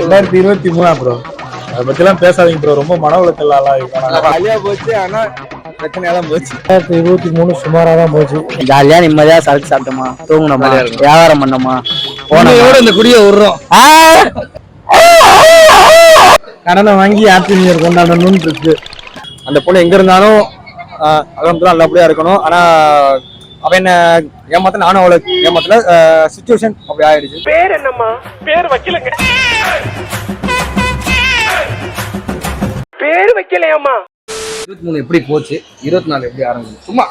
2023 bro. அதை பத்திலாம் பேசாதீங்க ப்ரோ. ரொம்ப மன உளைச்சல் ஜாலியா போச்சு. ஆனா பிரச்சனையா தான் போச்சு. 2023 சுமாரா தான் போச்சு. ஜாலியா நிம்மதியா சரக்கு சாப்பிட்டோமா, தூங்கணுமா, வியாபாரம் பண்ணோமா, போனோட இந்த குடிய விடுறோம். கடனை வாங்கி ஹாப்பி நியூ இயர் கொண்டாடணும்னு இருக்கு. அந்த பொண்ணு எங்க இருந்தாலும் அகமதுலாம் நல்லபடியா இருக்கணும். ஆனா அவன் என்ன ஏமாத்த, நானும் அவளை ஏமாத்தல. சிச்சுவேஷன் அப்படி ஆயிடுச்சு. பேர் என்னம்மா? பேர் வைக்கலங்க. பேர் வைக்கலையாமா? 23 எப்படி போச்சு, 24 எப்படி ஆரம்பிச்சு? சும்மா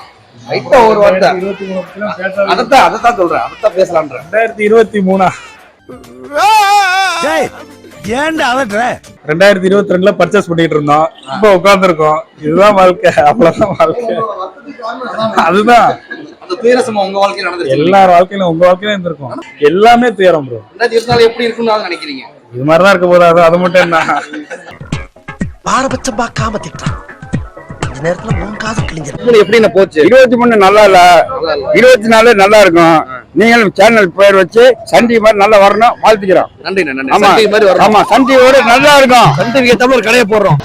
லைட்டா ஒரு வார்த்தை. 2023 அதத்தான் சொல்றேன், அதத்தான் பேசலாம்ன்றேன். 2023 ஏன்டா அவட்ற 2022ல பர்ச்சேஸ் பண்ணிட்டு இருந்தோம். இப்ப உட்கார்ந்துருக்கோம். இதுதான் வாழ்க்கை, அவ்வளவுதான் வாழ்க்கை. அதுதான் அந்த துயரசமா உங்க வாழ்க்கையில நடந்துச்சு. எல்லார் வாழ்க்கையிலும் உங்க வாழ்க்கையிலும் இருந்திருக்கும். எல்லாமே துயரம் ப்ரோ. 2024 எப்படி இருக்குன்னு நினைக்கிறீங்க? இது மாதிரிதான் இருக்க போது. அது மட்டும் என்ன, பாரபட்சம் பார்க்காம திட்டான். இந்த நேரத்துல உன் காது கிழிஞ்சிரு. எப்படி என்ன போச்சு? 23 நல்லா இல்ல, 24 நல்லா இருக்கும். நீங்களும் சேனல் பேர் வச்சு சண்டி மாதிரி நல்லா வரணும், வாழ்த்துக்கிறோம். நன்றி நன்றி. ஆமா ஆமா, சண்டியோட நல்லா இருக்கும். சண்டிக்கு ஒரு கடையை போடுறோம்.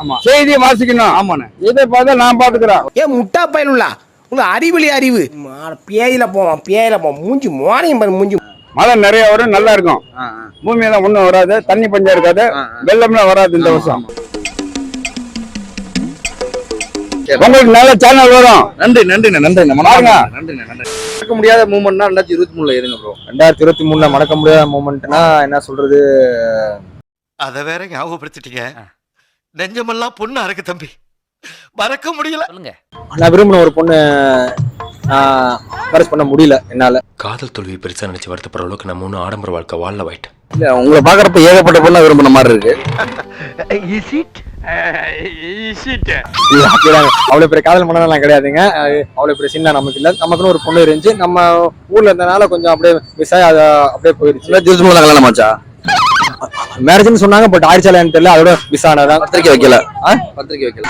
ஆமா, செய்தியை வாசிக்கணும். ஆமாண்ணே, இதை பார்த்தா நான் பாத்துக்கிறேன். ஏன் முட்டா பயனுள்ளா உங்க அறிவிலி அறிவு பேயில போவான் மூஞ்சி மோனையும் பாரு, மூஞ்சி மழை நிறைய வரும், நல்லா இருக்கும். பூமியெல்லாம் ஒண்ணும் வராது, தண்ணி பஞ்சம் இருக்காது, வெள்ளம்லாம் வராது இந்த வருஷம். உங்களுக்கு நல்ல சேனல் வரும். நன்றி நன்றி நன்றி. பாருங்க. நன்றி நன்றி. மறக்க முடியாத மூமெண்ட்னா 2023ல இருங்க ப்ரோ. 2023ல மறக்க முடியாத மூமெண்ட்னா என்ன சொல்றது? அத வேற ஞாபகப்படுத்திட்டீங்க. நெஞ்சமெல்லாம் பொண்ணு அறக்கு தம்பி, மறக்க முடியல. சொல்லுங்க. நான் விரும்பின ஒரு பொண்ணு கரெக்ட் பண்ண முடியல என்னால. காதல் தோல்வி பெருசா நினைச்சு வருத்தப்படுற அளவுக்கு நம்ம ஒன்னும் ஆடம்பர வாழ்க்கை வாழல வாயிட்டு. இல்ல, உங்களை பாக்குறப்ப ஏகப்பட்ட பொண்ணா விரும்பின மாதிரி இருக்கு. அவ்வளவு பெரிய காதல் மனதெல்லாம் கிடையாதுங்க. அவ்வளவு பெரிய சின்ன நமக்கு இல்ல. நமக்குன்னு ஒரு பொண்ணு இருந்துச்சு. நம்ம ஊர்ல இருந்தனால கொஞ்சம் அப்படியே மிஸ் ஆகி அதை அப்படியே போயிருச்சு. கல்யாணம் ஆச்சா? மேரேஜ்னு சொன்னாங்க, பட் ஆயிடுச்சாலன்னு தெரியல. அதோட மிஸ் ஆனதான். பத்திரிக்கை வைக்கல. பத்திரிக்கை வைக்கல.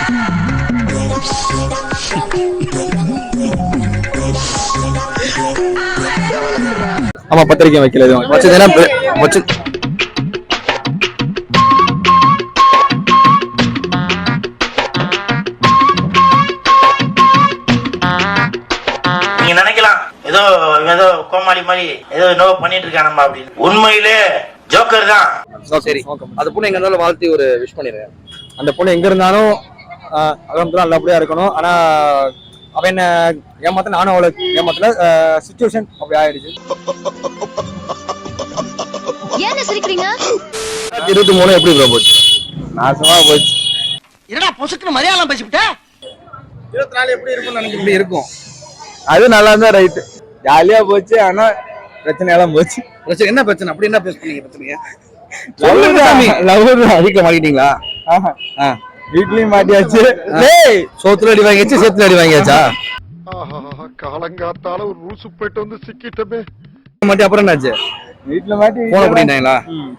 ஆமா, பத்திரிக்கை வைக்கல. எதுவும் வச்சதுன்னா வச்சு நீங்க நினைக்கலாம் ஏதோ ஏதோ கோமாளி மாதிரி ஏதோ என்னவோ பண்ணிட்டு இருக்கானம்மா அப்படின்னு. உண்மையிலே ஜோக்கர் தான். சரி, அந்த பொண்ணு எங்க இருந்தாலும் வாழ்த்தி ஒரு விஷ் பண்ணிடுறேன். அந்த பொண்ணு எங்க இருந்தாலும் அகமதுலாம் நல்லபடியா இருக்கணும். ஆனா அவன் என்ன ஏமாத்த, நானும் அவளை ஏமாத்தல. சிச்சுவேஷன் அப்படி ஆயிடுச்சு. 23 எப்படி ப்ரோ போச்சு? நாசமா போச்சு. என்னடா பொசுக்குன்னு மரியாதை பேசிவிட்ட? 24 எப்படி இருக்கும்னு நினைக்கிறேன். இருக்கும். அது நல்லா இருந்தா ரைட்டு. ஜாலியா போச்சு. ஆனா பிரச்சனையெல்லாம் போச்சு. பிரச்சனை என்ன பிரச்சனை? அப்படி என்ன பேச பண்ணீங்க? பிரச்சனையா லவ் அதுக்குள்ள மாட்டிட்டீங்களா? வீட்லயும் மாட்டியாச்சு. சோத்துல அடி வாங்கியாச்சு, சேத்துல அடி வாங்கியாச்சா? காலங்காத்தால ஒரு ரூசு போயிட்டு வந்து சிக்கிட்டமே மாட்டி. அப்புறம் என்னாச்சு? வீட்டுல மாட்டி போன் அப்படின்னாங்களா?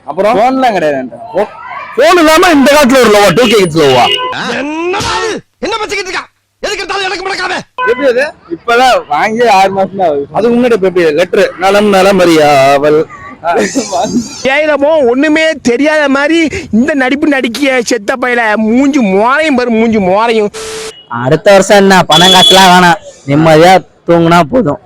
அப்புறம் போன்லாம் கிடையாது. போன் இல்லாம இந்த காலத்துல ஒரு லோவா? 2K கிட்ஸ் லோவா? என்ன பச்சிக்கிட்டு இருக்கா? எதுக்கு எடுத்தாலும் எனக்கு முடக்காம. எப்படி அது? இப்பதான் வாங்கி 6 மாசம் தான் ஆகுது. அதுக்கு முன்னாடி எப்படி லெட்டர் நலம் நலமறியாவல் ஏயிலமோ ஒண்ணுமே தெரியாத மாதிரி இந்த நடிப்பு நடிக்கிய செத்த பையில மூஞ்சி மோரையும் பாரு, மூஞ்சி மோரையும். அடுத்த வருஷம் என்ன பணம் காசுலாம் வேணாம், நிம்மதியா தூங்குனா போதும்.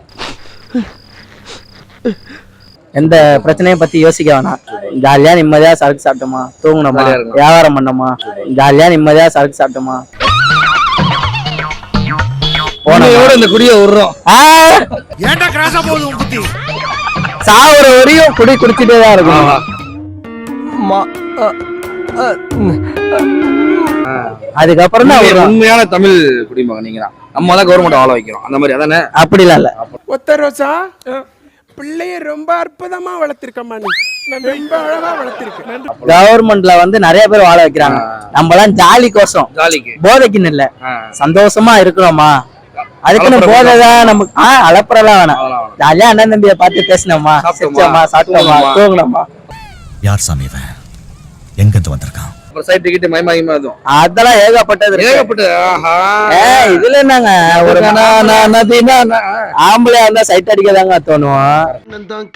எந்த பிரச்சனையை பத்தி யோசிக்க வேணாம். ஜாலியா நிம்மதியா சரக்கு சாப்பிட்டோமா, தூங்கணுமா, வியாபாரம் பண்ணோமா, ஜாலியா நிம்மதியா சரக்கு சாப்பிட்டோமா, போனோட இந்த குடிய விடுறோம். ஏன்டா கிராஸா போகுது உன் புத்தி? சாவுற வரையும் குடி குடிச்சிட்டே தான் இருக்கும். அதுக்கப்புறம் தான் உண்மையான தமிழ் குடிமகன் நீங்க தான். நம்ம தான் கவர்மெண்ட் வாழ வைக்கிறோம். அந்த மாதிரி அதானே? அப்படிலாம் இல்ல. ஒத்த ரோசா பிள்ளைய ரொம்ப அற்புதமா வளர்த்திருக்கம்மா. நீ ரொம்ப அழகா வளர்த்திருக்க. கவர்மெண்ட்ல வந்து நிறைய பேர் வாழ வைக்கிறாங்க. நம்ம எல்லாம் ஜாலி கோசம், ஜாலிக்கு போதைக்குன்னு இல்ல, சந்தோஷமா இருக்கணுமா. அதுக்குன்னு போதைதான் நமக்கு. அலப்புறலாம் வேணாம். ஜாலியா அண்ணன் தம்பியை பார்த்து பேசினோமா, சிரிச்சோமா, சாப்பிட்டோமா, தூங்கணுமா. யார் சாமி இவன்? எங்க இருந்து வந்திருக்கான்? அப்புறம் சைட் டிக்கெட் மயமாகிமா அதுவும் அதெல்லாம் ஏகப்பட்டது இருக்கு. ஏகப்பட்டது. ஆஹா. இதுல என்னங்க ஒரு ஆம்பளையா இருந்தா சைட் அடிக்கதாங்க தோணும்.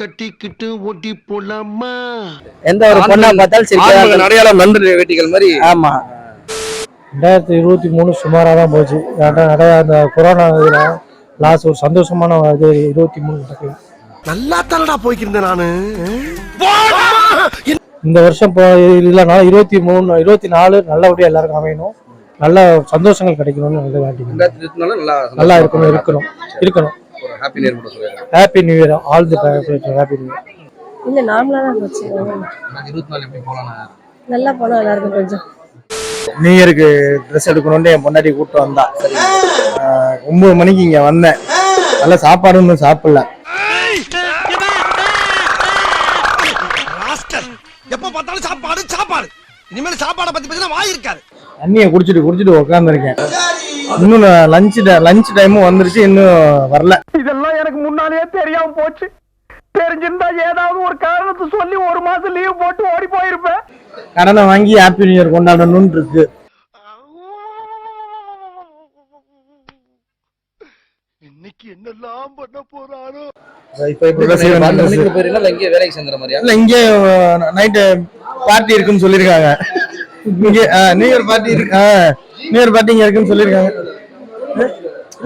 கட்டிக்கிட்டு ஓட்டி போலாமா? எந்த ஒரு பொண்ணா பார்த்தாலும் சரி அடையாளம் நன்றி வேட்டிகள் மாதிரி. ஆமா. 2023 சுமாராக தான் போச்சு. நிறைய அந்த கொரோனா இதில் லாஸ்ட் ஒரு சந்தோஷமான இது 23 நடக்கல. நல்லா தானடா போய்க்கிருந்தேன் நானு. இந்த வருஷம் இல்லைனா 23 24 நல்லபடியாக எல்லாருக்கும் அமையணும், நல்ல சந்தோஷங்கள் கிடைக்கணும்னு நல்ல வேண்டிக்கணும். நல்லா இருக்கணும். Happy new year. All the happy new year. இல்லை நார்மலாக தான் போச்சு. 24 எப்படி போலாம்? நல்லா போனால் நல்லா இருக்கும். கொஞ்சம் நியூ இயருக்கு ட்ரெஸ் எடுக்கணும்னு என் பொண்டாட்டி கூப்பிட்டு வந்தா. 9 மணிக்கு இங்கே வந்தேன். நல்ல சாப்பாடு ஒன்றும் சாப்பிடல. எப்ப பார்த்தாலும் சாப்பாடு. இனிமேல் சாப்பாடை பத்தி பேசினா வாய் இருக்காது. தண்ணியை குடிச்சிட்டு உட்காந்துருக்கேன். இன்னும் லஞ்ச் டைமும் வந்துருச்சு, இன்னும் வரல. இதெல்லாம் எனக்கு முன்னாலேயே தெரியாம போச்சு. தெரிஞ்சிருந்தா ஏதாவது ஒரு காரணத்தை சொல்லி 1 மாசம் லீவ் போட்டு ஓடி போயிருப்பேன். கடனை வாங்கி ஹாப்பி நியூ இயர் கொண்டாடணும்னு இருக்கு. இன்னைக்கு என்னெல்லாம் பண்ண போறாரோ. இங்கே நைட்டு பார்ட்டி இருக்குன்னு சொல்லிருக்காங்க. இங்க நியூ இயர் பார்ட்டி இருக்கு. நியூ இயர் பார்ட்டி இங்க இருக்குன்னு சொல்லிருக்காங்க.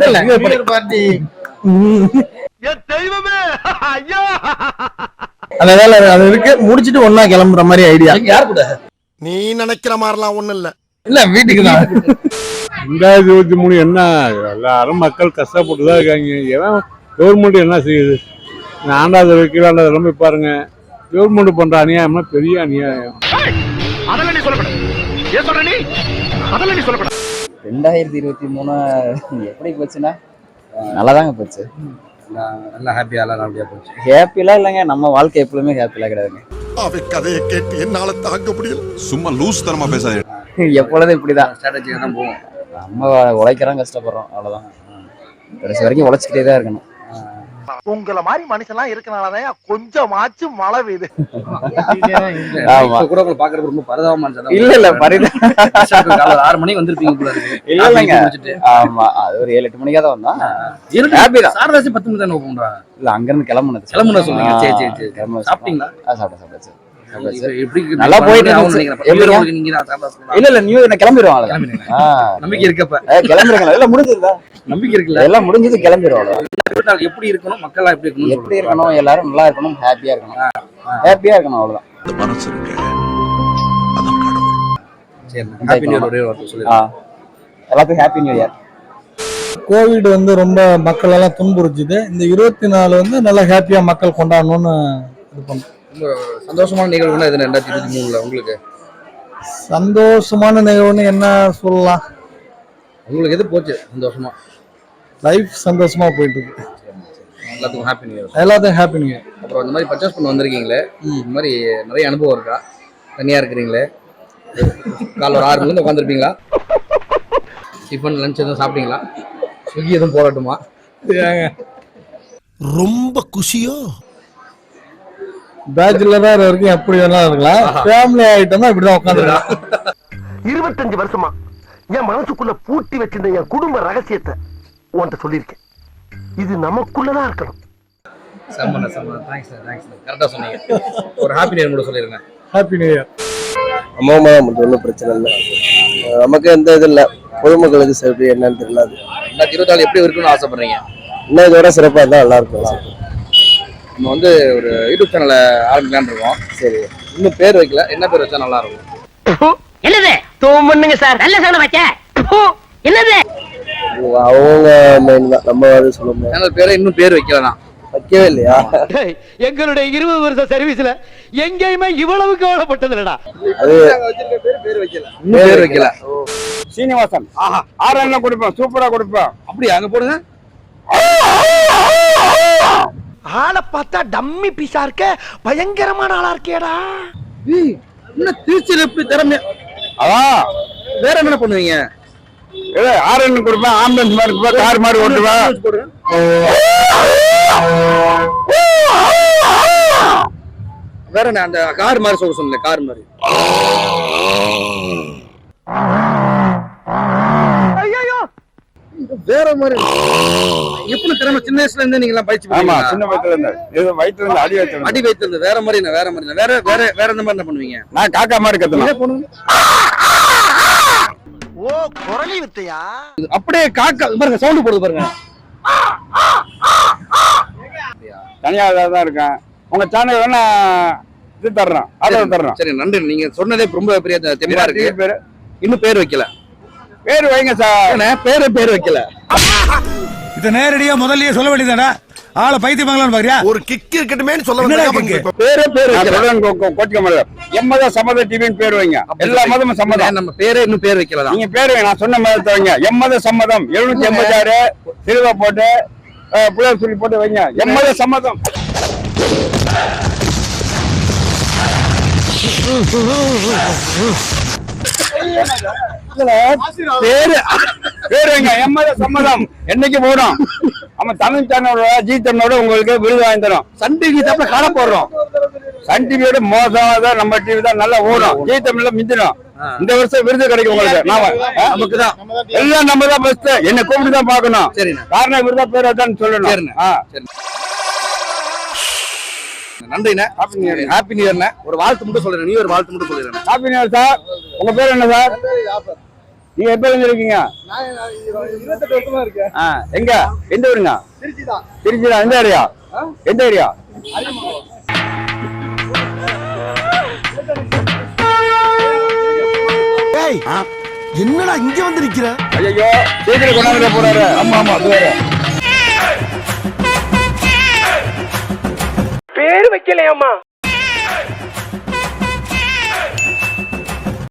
இல்ல நியூ இயர் பார்ட்டி தெய்வமே ஐயா. அதனால அது இருக்கு, முடிச்சிட்டு ஒன்னா கிளம்புற மாதிரி ஐடியா. யார் கூட? நீ நினைக்கிற மாதிரிலாம் ஒண்ணும் இல்ல. இல்ல வீட்டுக்கு தான். 2023 என்ன எல்லாரும் மக்கள் கஷ்டப்பட்டுதான் இருக்காங்க. ஏன் கவர்மெண்ட் என்ன செய்யுது? ஆண்டாவது வைக்கிறாண்டது ரொம்ப பாருங்க. கவர்மெண்ட் பண்ற அநியாயம்னா பெரிய அநியாயம். 2023 எப்படி போச்சுன்னா நல்லாதாங்க போச்சு. நல்லா ஹாப்பியா நல்லபடியா போச்சு. ஹாப்பிலாம் இல்லைங்க, நம்ம வாழ்க்கை எப்பவுமே ஹாப்பிலாம் கிடையாதுங்க. அவ கதையை கேட்டு என்னால தாங்க முடியல. சும்மா லூஸ் தரமா பேசாத. எப்பொழுதும் இப்படிதான் ஸ்ட்ராட்டஜியா தான் போவோம். நம்ம உழைக்கிறோம், கஷ்டப்படுறோம், அவ்வளவுதான். கடைசி வரைக்கும் உழைச்சிக்கிட்டே தான் இருக்கணும். உங்கள மாதிரி மனுஷன்லாம் இருக்கனாலதான் கொஞ்சமாச்சும் மழை பெய்யுது. கூட உங்களை பாக்குறது ரொம்ப பரிதாபமா இருந்துச்சு. இல்ல காலைல 6 மணிக்கு வந்திருப்பீங்க போல இருக்கு. இல்லைங்க. ஆமா, அது ஒரு 7-8 மணிக்கா தான் வந்தோம். சாரதாசி 10 மணி தான் ஓபன். இல்ல அங்க இருந்து கிளம்புனது சொல்லுங்க. சரி சாப்பிட்டீங்களா? சாப்பிட்டாச்சு. நல்லா போயிட்டு இல்ல நியூ இயர் கிளம்பிடுவோம். நம்பிக்கை இருக்கப்ப கிளம்பிருக்கணும். எல்லாம் முடிஞ்சிருக்கா? நம்பிக்கை இருக்குல்ல? எல்லாம் முடிஞ்சது, கிளம்பிடுவோம். எப்படி இருக்கணும், மக்கள் எப்படி இருக்கணும், எல்லாரும் நல்லா இருக்கணும், ஹாப்பியா இருக்கணும். அவ்வளவுதான். மனசு இருக்கு அதான் கடவுள். சரி, ஹாப்பி நியூ இயர் ஒரே வார்த்தை சொல்லுங்க. எல்லாத்துக்கும் ஹாப்பி நியூ இயர். கோவிட் ரொம்ப மக்கள் எல்லாம் துன்புறுச்சுது. இந்த 24 நல்லா ஹாப்பியா மக்கள் கொண்டாடணும்னு இது பண்ணும். ரொம்ப சந்தோஷமான நிகழ்வுனா இது 2023 உங்களுக்கு சந்தோஷமான நிகழ்வுன்னு என்ன சொல்லலாம்? உங்களுக்கு எது போச்சு சந்தோஷமா? லைஃப் சந்தோஷமா போயிட்டு இருக்கு. எல்லாத்துக்கும் ஹாப்பி நியூ இயர். எல்லாத்துக்கும் ஹாப்பி நியூ இயர். அப்புறம் இந்த மாதிரி பர்ச்சேஸ் பண்ண வந்திருக்கீங்களே, இந்த மாதிரி நிறைய அனுபவம் இருக்கா? தனியா இருக்கிறீங்களே, காலைல ஒரு 6 மணிலேருந்து உட்காந்துருப்பீங்களா? டிஃபன் லஞ்ச் எதுவும் சாப்பிட்டீங்களா? ஸ்விக்கி எதுவும் போராட்டுமா? ரொம்ப குஷியோ? பேச்சுலரா வரைக்கும் எப்படி வேணாலும் இருக்கலாம். ஃபேமிலி ஆயிட்டோம்னா இப்படிதான் உட்காந்துருக்கலாம். 25 வருஷமா என் மனசுக்குள்ள பூட்டி வச்சிருந்த என் குடும்ப ரகசியத்தை உன்கிட்ட சொல்லியிருக்கேன். இது நமக்குள்ளதான் இருக்கணும். கரெக்டா சொன்னீங்க. ஒரு ஹாப்பி நியூ இயர் கூட சொல்லிருங்க. Happy new year. அம்மா ஒன்றும் பிரச்சனை இல்லை. நமக்கு எந்த இது இல்லை, பொதுமக்களுக்கு சேஃப்டி என்னன்னு தெரியல. 2024 எப்படி இருக்குன்னு ஆசைப்படுறீங்க? இன்னும் இதோட சிறப்பாக இருந்தால் நல்லா இருக்கும். நம்ம வந்து ஒரு யூடியூப் சேனலை ஆரம்பிக்கலான்னு இருக்கோம். சரி, இன்னும் பேர் வைக்கல. என்ன பேர் வச்சா நல்லா இருக்கும்? என்னது தூமண்ணுங்க சார், நல்ல சார் வச்ச என்னது அவங்க மெயின் தான், நம்ம அது சொல்ல முடியாது. சேனல் பேரை இன்னும் பேர் வைக்கலதான். வைக்கவே இல்லையா? எங்களுடைய 20 வருஷ சர்வீஸ்ல எங்கேயுமே இவ்வளவு கவலைப்பட்டது இல்லடா. அது பேர் வைக்கல. சீனிவாசன். ஆஹா, ஆறு கொடுப்போம், சூப்பரா கொடுப்போம். அப்படியா? அங்க போடுங்க. ஆளை பார்த்தா டம்மி பீஸா இருக்க, பயங்கரமான ஆளா இருக்கேடா. என்ன திருச்சியில் எப்படி திறமை? அதான் வேற என்ன பண்ணுவீங்க? ஆறு கொடுப்பேன், ஆம்புலன்ஸ் மாதிரி இருப்பா, கார் மாதிரி ஓட்டுவேன். வேற வேற என்ன அந்த கார் மாதிரி சொல்ல சொன்னேன், கார் மாதிரி. வேற மாதிரி எப்படி திறமை சின்ன வயசுல இருந்து நீங்க எல்லாம் பயிற்சி ஆமா, பண்ணுவீங்க? சின்ன வயசுல இருந்து இது வயிற்றுல இருந்து அடி வயிற்றுல அடி வைத்து இருந்து வேற மாதிரி என்ன, வேற மாதிரி என்ன, வேற வேற வேற எந்த மாதிரி என்ன பண்ணுவீங்க? நான் காக்கா மாதிரி கத்துனேன். ஓ குரலி வித்தையா? அப்படியே காக்கா பாருங்க, சவுண்ட் போடுது பாருங்க. தனியா தான் இருக்கேன். உங்க சேனல் வேணா இது தர்றோம், ஆதரவு தர்றோம். சரி, நன்றி. நீங்க சொன்னதே ரொம்ப பெரிய தெம்பா இருக்கு. பேரு இன்னும் பேர் வைக்கல. பேரு வைங்க சார். பேர் வைக்கல. இத நேரடியா முதல்லயே சொல்ல வேண்டியதாடா. ஆளை பைத்தியமாங்களான்னு பாக்குறியா? ஒரு கிக் இருக்கட்டுமேன்னு சொல்ல வந்தேன். பேரு கோட்டிக்க முடியல. எம்மத சம்மத டிவின்னு பேர் வைங்க. எல்லா மதமும் சம்மதம். நம்ம பேரே இன்னும் பேர் வைக்கல. நீங்க பேரு நான் சொன்ன மதத்தை வைங்க. எம்மத சம்மதம் 786 சிறுவா போட்டு புயல் சொல்லி போட்டு வைங்க. எம்மத சம்மதம். பேரு வைங்க. எம்மத சம்மதம் என்னைக்கு போடும். நம்ம தமிழ் சேனலோட ஜி தமிழோட உங்களுக்கு விருது வாங்கி தரோம். சன் டிவி தப்ப காண போடுறோம். சன் டிவியோட மோசமாக நம்ம டிவி தான் நல்லா ஓடும். ஜி தமிழ்ல மிஞ்சிடும். இந்த வருஷம் விருது கிடைக்கும் உங்களுக்கு. நமக்கு தான் எல்லாம் நம்ம தான் பெஸ்ட். என்ன கூப்பிட்டு தான் பாக்கணும். சரி, காரணம் விருதா பேர் தான் சொல்லணும். நன்றிண்ணே. ஹாப்பி நியூ இயர்ண்ணே. ஒரு வாழ்த்து மட்டும் சொல்றேன். நியூ இயர் வாழ்த்து மட்டும் சொல்லிடுறேன். Happy new year sir. உங்க பேர் என்ன சார்? நீங்க எப்ப இருக்கீங்க? எங்க எந்த ஊருங்க? திருச்சி தான். எந்த ஏரியா? எந்த ஏரியா? என்னடா இங்க வந்து நிக்கிற? ஐயோ சீக்கிரம் கொண்டாந்து போறாரு. ஆமா ஆமா அது வேற. பேர் வைக்கலையாமா?